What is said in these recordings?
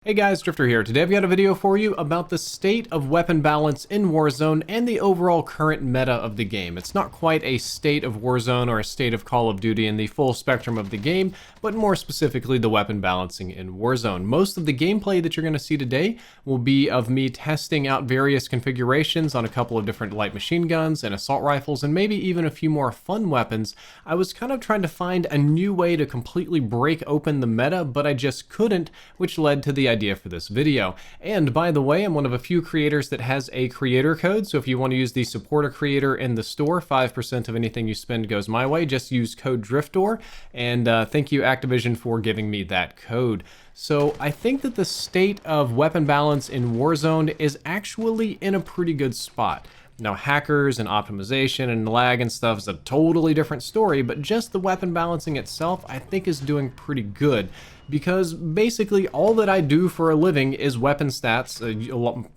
Hey guys, Drifter here. Today I've got a video for you about the state of weapon balance in Warzone and the overall current meta of the game. It's not quite a state of Warzone or a state of Call of Duty in the full spectrum of the game, but more specifically the weapon balancing in Warzone. Most of the gameplay that you're going to see today will be of me testing out various configurations on a couple of different light machine guns and assault rifles and maybe even a few more fun weapons. I was kind of trying to find a new way to completely break open the meta, but I just couldn't, which led to the idea for this video. And by the way, I'm one of a few creators that has a creator code, so if you want to use the support a creator in the store, 5% of anything you spend goes my way. Just use code DRIFTOR, and thank you Activision for giving me that code. So I think that the state of weapon balance in Warzone is actually in a pretty good spot. Now, hackers and optimization and lag and stuff is a totally different story, but just the weapon balancing itself, I think, is doing pretty good. Because basically all that I do for a living is weapon stats,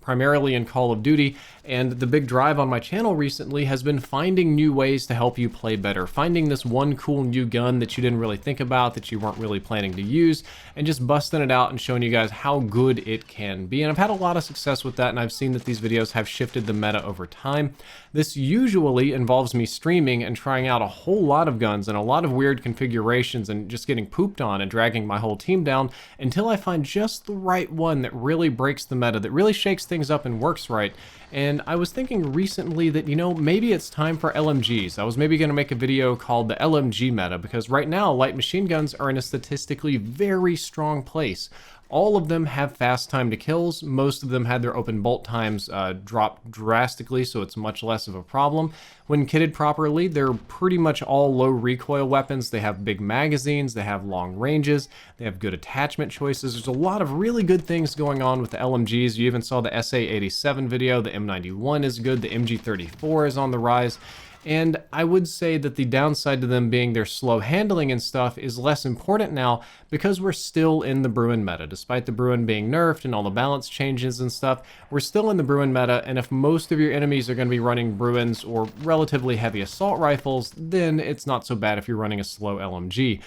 primarily in Call of Duty, and the big drive on my channel recently has been finding new ways to help you play better, finding this one cool new gun that you didn't really think about, that you weren't really planning to use, and just busting it out and showing you guys how good it can be. And I've had a lot of success with that, and I've seen that these videos have shifted the meta over time. This usually involves me streaming and trying out a whole lot of guns and a lot of weird configurations and just getting pooped on and dragging my whole team down until I find just the right one that really breaks the meta, that really shakes things up and works right. And I was thinking recently that, you know, maybe it's time for LMGs. I was maybe going to make a video called the Lmg Meta, because right now light machine guns are in a statistically very strong place. All of them have fast time to kills. Most of them had their open bolt times drop drastically, so it's much less of a problem. When kitted properly, they're pretty much all low recoil weapons. They have big magazines, they have long ranges, they have good attachment choices. There's a lot of really good things going on with the LMGs. You even saw the SA-87 video. The M91 is good, the MG34 is on the rise. And I would say that the downside to them being their slow handling and stuff is less important now because we're still in the Bruin meta. Despite the Bruin being nerfed and all the balance changes and stuff, we're still in the Bruin meta, and if most of your enemies are going to be running Bruins or relatively heavy assault rifles, then it's not so bad if you're running a slow LMG.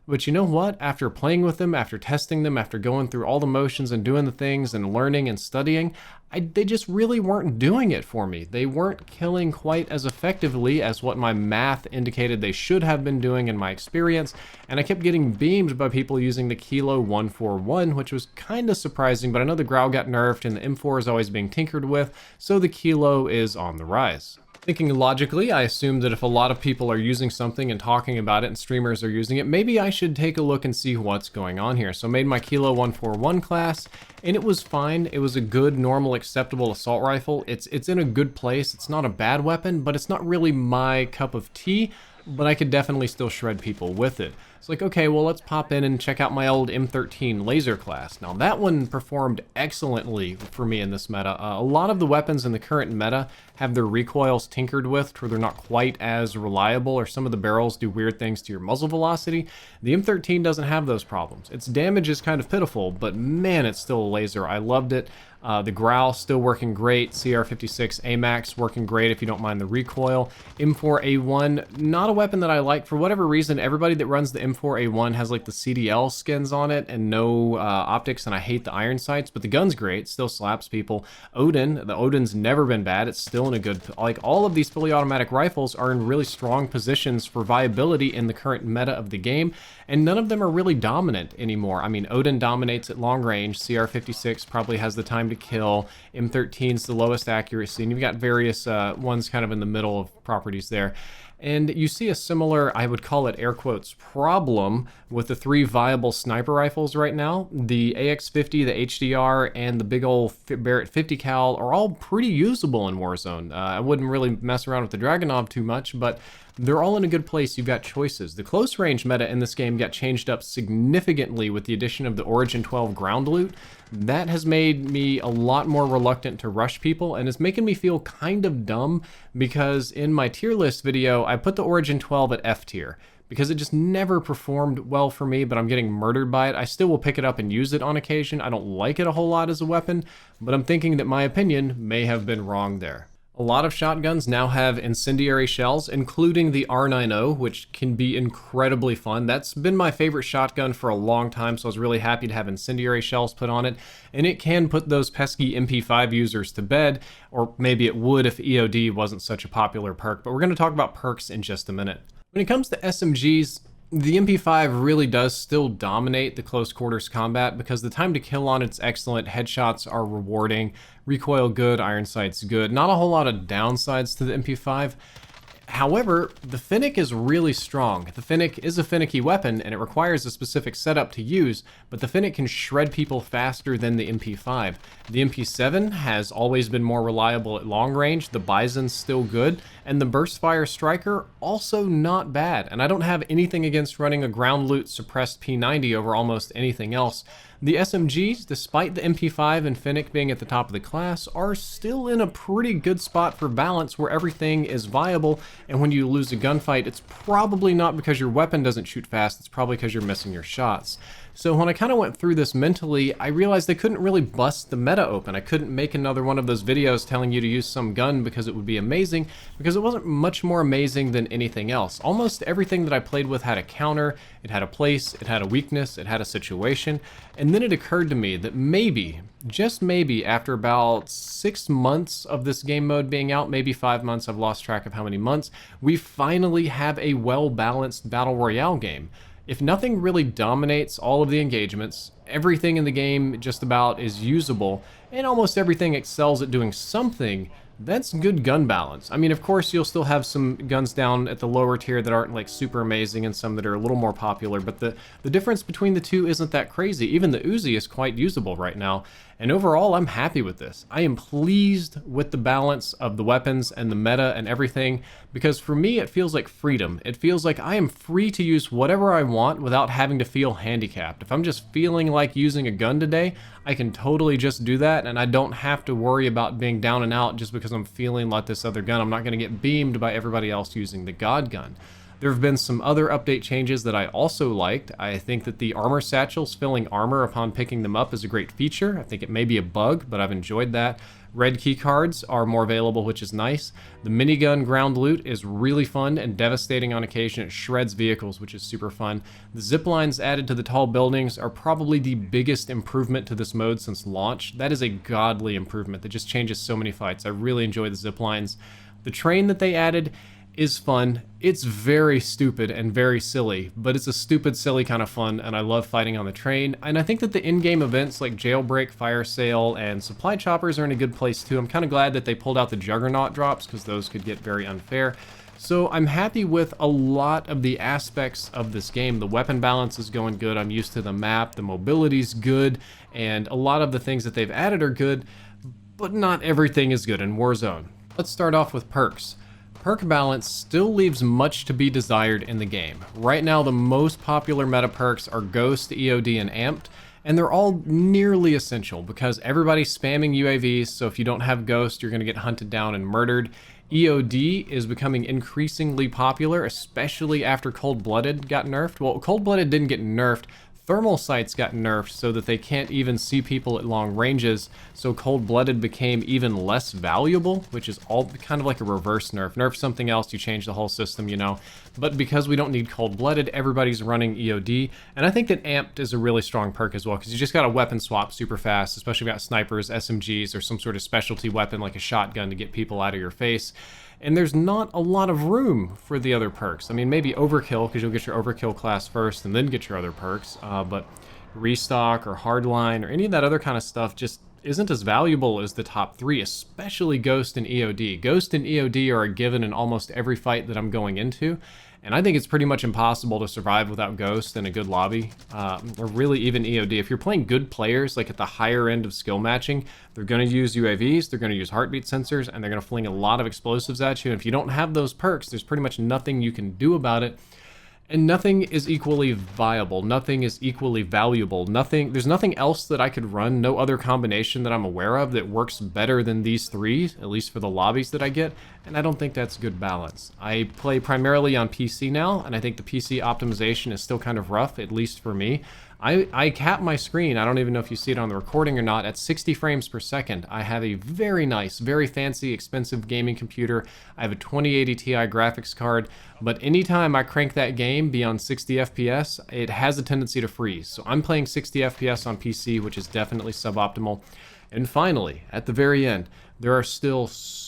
But you know what? After playing with them, after testing them, after going through all the motions and doing the things and learning and studying, they just really weren't doing it for me. They weren't killing quite as effectively as what my math indicated they should have been doing in my experience, and I kept getting beamed by people using the Kilo 141, which was kind of surprising, but I know the Grau got nerfed and the M4 is always being tinkered with, so the Kilo is on the rise. Thinking logically, I assume that if a lot of people are using something and talking about it and streamers are using it, maybe I should take a look and see what's going on here. So I made my Kilo 141 class, and it was fine. It was a good, normal, acceptable assault rifle. It's in a good place. It's not a bad weapon, but it's not really my cup of tea, but I could definitely still shred people with it. It's like, okay, well, let's pop in and check out my old M13 laser class. Now, that one performed excellently for me in this meta. A lot of the weapons in the current meta have their recoils tinkered with to where they're not quite as reliable, or some of the barrels do weird things to your muzzle velocity. The M13 doesn't have those problems. Its damage is kind of pitiful, but man, it's still a laser. I loved it. The Grau still working great. CR56 AMAX working great if you don't mind the recoil. M4A1, not a weapon that I like. For whatever reason, everybody that runs the M4A1 has like the CDL skins on it and no optics, and I hate the iron sights, but the gun's great, still slaps people. The Odin's never been bad. It's still in a good, like, all of these fully automatic rifles are in really strong positions for viability in the current meta of the game, and none of them are really dominant anymore. I mean, Odin dominates at long range. CR56 probably has the time to kill. M13's the lowest accuracy, and you've got various ones kind of in the middle of properties there. And you see a similar, I would call it air quotes, problem with the three viable sniper rifles right now. The AX50, the HDR, and the big old Barrett 50 cal are all pretty usable in Warzone. I wouldn't really mess around with the Dragunov too much, but they're all in a good place. You've got choices. The close range meta in this game got changed up significantly with the addition of the Origin 12 ground loot. That has made me a lot more reluctant to rush people, and it's making me feel kind of dumb because in my tier list video, I put the Origin 12 at F tier because it just never performed well for me, but I'm getting murdered by it. I still will pick it up and use it on occasion. I don't like it a whole lot as a weapon, but I'm thinking that my opinion may have been wrong there. A lot of shotguns now have incendiary shells, including the R90, which can be incredibly fun. That's been my favorite shotgun for a long time, so I was really happy to have incendiary shells put on it. And it can put those pesky MP5 users to bed, or maybe it would if EOD wasn't such a popular perk, but we're going to talk about perks in just a minute. When it comes to SMGs, the MP5 really does still dominate the close quarters combat because the time to kill on it's excellent, headshots are rewarding, recoil good, iron sight's good. Not a whole lot of downsides to the MP5. However, the Fennec is really strong. The Fennec is a finicky weapon and it requires a specific setup to use, but the Fennec can shred people faster than the MP5. The MP7 has always been more reliable at long range, the Bison's still good, and the Burstfire Striker also not bad. And I don't have anything against running a ground loot suppressed P90 over almost anything else. The SMGs, despite the MP5 and Fennec being at the top of the class, are still in a pretty good spot for balance where everything is viable, and when you lose a gunfight, it's probably not because your weapon doesn't shoot fast, it's probably because you're missing your shots. So when I kind of went through this mentally, I realized I couldn't really bust the meta open. I couldn't make another one of those videos telling you to use some gun because it would be amazing, because it wasn't much more amazing than anything else. Almost everything that I played with had a counter, it had a place, it had a weakness, it had a situation, and then it occurred to me that maybe, just maybe, after about 6 months of this game mode being out, maybe 5 months, I've lost track of how many months, we finally have a well-balanced Battle Royale game. If nothing really dominates all of the engagements, everything in the game just about is usable, and almost everything excels at doing something, that's good gun balance. I mean, of course, you'll still have some guns down at the lower tier that aren't like super amazing and some that are a little more popular, but the difference between the two isn't that crazy. Even the Uzi is quite usable right now, and overall, I'm happy with this. I am pleased with the balance of the weapons and the meta and everything, because for me, it feels like freedom. It feels like I am free to use whatever I want without having to feel handicapped. If I'm just feeling like using a gun today, I can totally just do that, and I don't have to worry about being down and out just because I'm feeling like this other gun. I'm not going to get beamed by everybody else using the God gun. There have been some other update changes that I also liked. I think that the armor satchels filling armor upon picking them up is a great feature. I think it may be a bug, but I've enjoyed that. Red key cards are more available, which is nice. The minigun ground loot is really fun and devastating on occasion. It shreds vehicles, which is super fun. The zip lines added to the tall buildings are probably the biggest improvement to this mode since launch. That is a godly improvement that just changes so many fights. I really enjoy the zip lines. The train that they added is fun. It's very stupid and very silly, but it's a stupid, silly kind of fun, and I love fighting on the train. And I think that the in-game events like Jailbreak, Fire Sale, and Supply Choppers are in a good place too. I'm kind of glad that they pulled out the Juggernaut drops because those could get very unfair. So I'm happy with a lot of the aspects of this game. The weapon balance is going good. I'm used to the map. The mobility's good, and a lot of the things that they've added are good, but not everything is good in Warzone. Let's start off with perks. Perk balance still leaves much to be desired in the game. Right now, the most popular meta perks are Ghost, EOD, and Amped, and they're all nearly essential because everybody's spamming UAVs, so if you don't have Ghost, you're going to get hunted down and murdered. EOD is becoming increasingly popular, especially after Cold-Blooded got nerfed. Well, Cold-Blooded didn't get nerfed. Thermal sights got nerfed so that they can't even see people at long ranges, so Cold-Blooded became even less valuable, which is all kind of like a reverse nerf. Nerf something else, you change the whole system, you know. But because we don't need Cold-Blooded, everybody's running EOD, and I think that Amped is a really strong perk as well, because you just got to weapon swap super fast, especially if you got snipers, SMGs, or some sort of specialty weapon like a shotgun to get people out of your face. And there's not a lot of room for the other perks. I mean, maybe Overkill, because you'll get your Overkill class first and then get your other perks, but Restock or Hardline or any of that other kind of stuff just isn't as valuable as the top three, especially Ghost and EOD. Ghost and EOD are a given in almost every fight that I'm going into, and I think it's pretty much impossible to survive without Ghost in a good lobby, or really even EOD. If you're playing good players, like at the higher end of skill matching, they're going to use UAVs, they're going to use heartbeat sensors, and they're going to fling a lot of explosives at you. And if you don't have those perks, there's pretty much nothing you can do about it. And nothing is equally viable, nothing is equally valuable, there's nothing else that I could run, no other combination that I'm aware of that works better than these three, at least for the lobbies that I get, and I don't think that's good balance. I play primarily on PC now, and I think the PC optimization is still kind of rough, at least for me. I cap my screen, I don't even know if you see it on the recording or not, at 60 frames per second. I have a very nice, very fancy, expensive gaming computer. I have a 2080 Ti graphics card, but anytime I crank that game beyond 60 FPS, it has a tendency to freeze. So I'm playing 60 FPS on PC, which is definitely suboptimal. And finally, at the very end, there are still so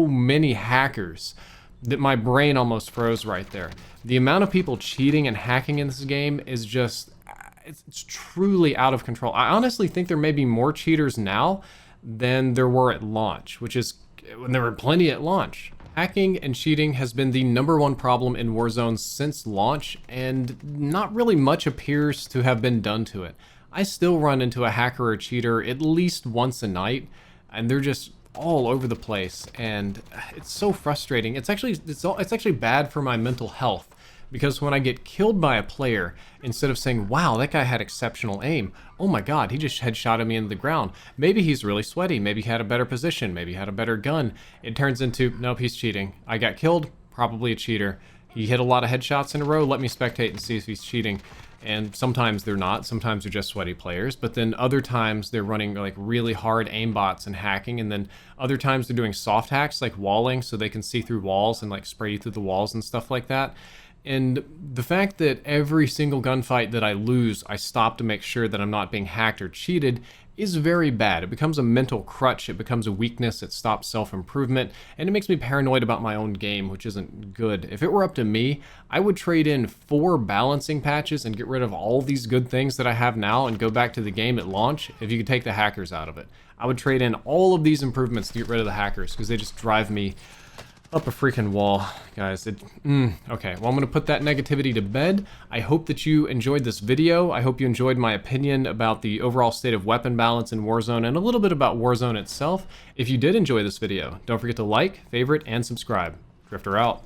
many hackers that my brain almost froze right there. The amount of people cheating and hacking in this game is just, it's truly out of control. I honestly think there may be more cheaters now than there were at launch, which is when there were plenty at launch. Hacking and cheating has been the #1 problem in Warzone since launch, and not really much appears to have been done to it. I still run into a hacker or cheater at least once a night, and they're just all over the place, and it's so frustrating. It's actually bad for my mental health, because when I get killed by a player, instead of saying, wow, that guy had exceptional aim, oh my god, he just headshotted me into the ground, maybe he's really sweaty, maybe he had a better position, maybe he had a better gun, it turns into, nope, he's cheating. I got killed, probably a cheater. He hit a lot of headshots in a row, let me spectate and see if he's cheating. And sometimes they're not, sometimes they're just sweaty players, but then other times they're running like really hard aimbots and hacking, and then other times they're doing soft hacks like walling so they can see through walls and like spray you through the walls and stuff like that. And the fact that every single gunfight that I lose, I stop to make sure that I'm not being hacked or cheated is very bad. It becomes a mental crutch, it becomes a weakness, it stops self-improvement, and it makes me paranoid about my own game, which isn't good. If it were up to me, I would trade in 4 balancing patches and get rid of all these good things that I have now and go back to the game at launch if you could take the hackers out of it. I would trade in all of these improvements to get rid of the hackers, because they just drive me up a freaking wall, guys. Okay, well, I'm gonna put that negativity to bed. I hope that you enjoyed this video. I hope you enjoyed my opinion about the overall state of weapon balance in Warzone and a little bit about Warzone itself. If you did enjoy this video, don't forget to like, favorite, and subscribe. Drifter out.